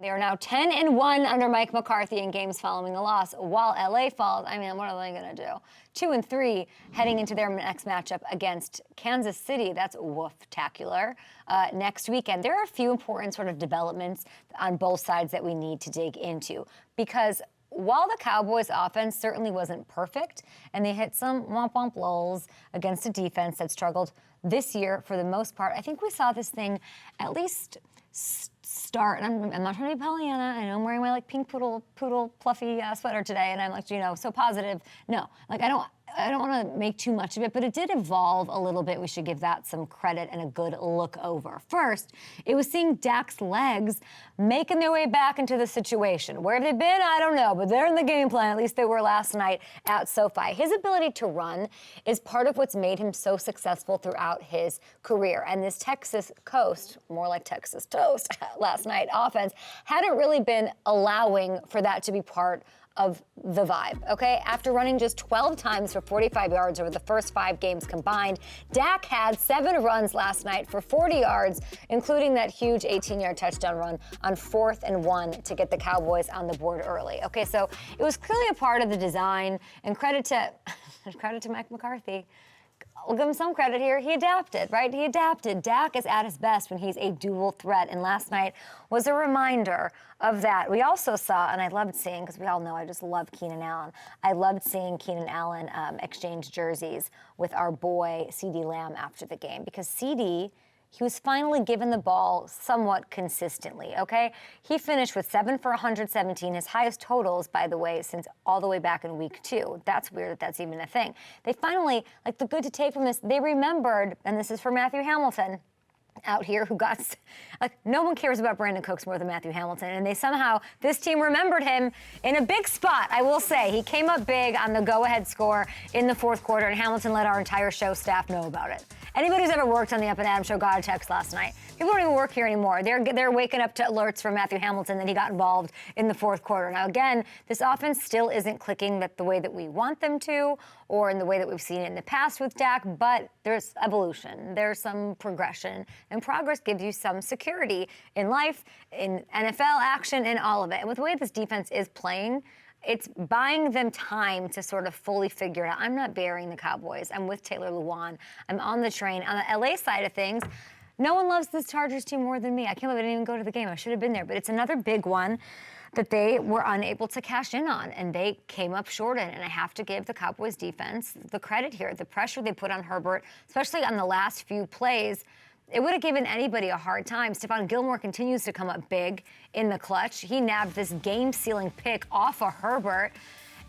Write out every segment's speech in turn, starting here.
They are now 10-1 under Mike McCarthy in games following a loss, while LA falls. I mean, what are they going to do? 2-3 heading into their next matchup against Kansas City. That's woof-tacular. Next weekend, there are a few important sort of developments on both sides that we need to dig into, because while the Cowboys offense certainly wasn't perfect, and they hit some womp-womp lulls against a defense that struggled this year for the most part, I think we saw this thing at least start, and I'm not trying to be Pollyanna. I know I'm wearing my pink poodle fluffy sweater today, and I'm so positive. No, I don't want to make too much of it, but it did evolve a little bit. We should give that some credit and a good look over. First, it was seeing Dak's legs making their way back into the situation. Where have they been? I don't know, but they're in the game plan. At least they were last night at SoFi. His ability to run is part of what's made him so successful throughout his career. And this Texas coast, more like Texas toast, last night offense hadn't really been allowing for that to be part of the vibe, okay? After running just 12 times for 45 yards over the first 5 games combined, Dak had 7 runs last night for 40 yards, including that huge 18-yard touchdown run on 4th and 1 to get the Cowboys on the board early. Okay, so it was clearly a part of the design, and credit to Mike McCarthy. We'll give him some credit here. He adapted, right? He adapted. Dak is at his best when he's a dual threat, and last night was a reminder of that. We also saw, and I loved seeing, because we all know I just love Keenan Allen. I loved seeing Keenan Allen exchange jerseys with our boy CeeDee Lamb after the game, because CeeDee, he was finally given the ball somewhat consistently, okay? He finished with 7 for 117, his highest totals, by the way, since all the way back in week 2. That's weird that that's even a thing. They finally, the good to take from this, they remembered, and this is for Matthew Hamilton out here, who got, no one cares about Brandon Cooks more than Matthew Hamilton, and they somehow, this team remembered him in a big spot, I will say. He came up big on the go-ahead score in the 4th quarter, and Hamilton let our entire show staff know about it. Anybody who's ever worked on the Up and Adam show got a text last night. People don't even work here anymore. They're waking up to alerts from Matthew Hamilton that he got involved in the 4th quarter. Now, again, this offense still isn't clicking the way that we want them to, or in the way that we've seen it in the past with Dak, but there's evolution. There's some progression, and progress gives you some security in life, in NFL action, in all of it. And with the way this defense is playing, it's buying them time to sort of fully figure it out. I'm not burying the Cowboys. I'm with Taylor Lewan. I'm on the train. On the LA side of things, no one loves this Chargers team more than me. I can't believe I didn't even go to the game. I should have been there. But it's another big one that they were unable to cash in on, and they came up short in. And I have to give the Cowboys defense the credit here. The pressure they put on Herbert, especially on the last few plays, it would have given anybody a hard time. Stephon Gilmore continues to come up big in the clutch. He nabbed this game-sealing pick off of Herbert.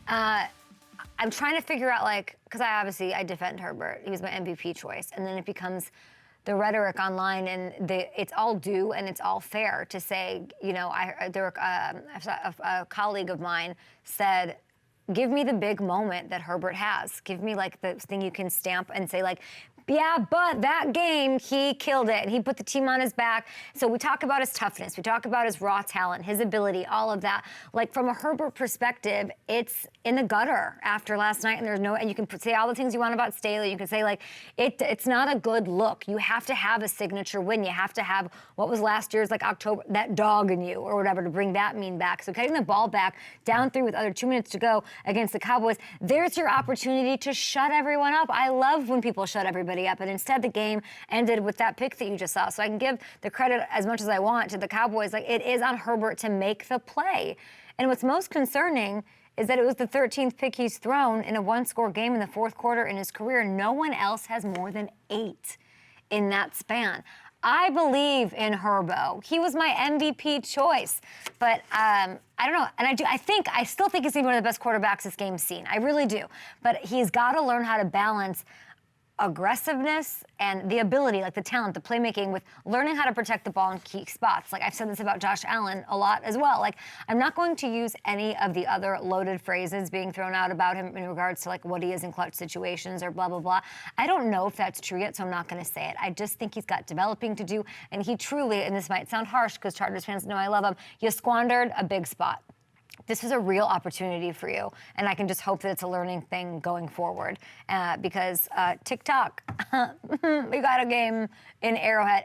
I'm trying to figure out, because I defend Herbert. He was my MVP choice. And then it becomes the rhetoric online, and it's all due and it's all fair to say, a colleague of mine said, give me the big moment that Herbert has. Give me the thing you can stamp and say yeah, but that game, he killed it, and he put the team on his back. So we talk about his toughness. We talk about his raw talent, his ability, all of that. From a Herbert perspective, it's in the gutter after last night, and you can say all the things you want about Staley. You can say, it's not a good look. You have to have a signature win. You have to have what was last year's, October, that dog in you or whatever, to bring that mean back. So getting the ball back, down 3 with under 2 minutes to go against the Cowboys, there's your opportunity to shut everyone up. I love when people shut everybody up, and instead the game ended with that pick that you just saw. So I can give the credit as much as I want to the Cowboys. It is on Herbert to make the play. And what's most concerning is that it was the 13th pick he's thrown in a one-score game in the 4th quarter in his career. No one else has more than 8 in that span. I believe in Herbo. He was my MVP choice, but I don't know. And I still think he's one of the best quarterbacks this game's seen. I really do. But he's got to learn how to balance aggressiveness and the ability, the talent, the playmaking, with learning how to protect the ball in key spots. I've said this about Josh Allen a lot as well. I'm not going to use any of the other loaded phrases being thrown out about him in regards to what he is in clutch situations or blah, blah, blah. I don't know if that's true yet, so I'm not going to say it. I just think he's got developing to do, and he truly, and this might sound harsh because Chargers fans know I love him, you squandered a big spot. This was a real opportunity for you, and I can just hope that it's a learning thing going forward, because TikTok, we got a game in Arrowhead.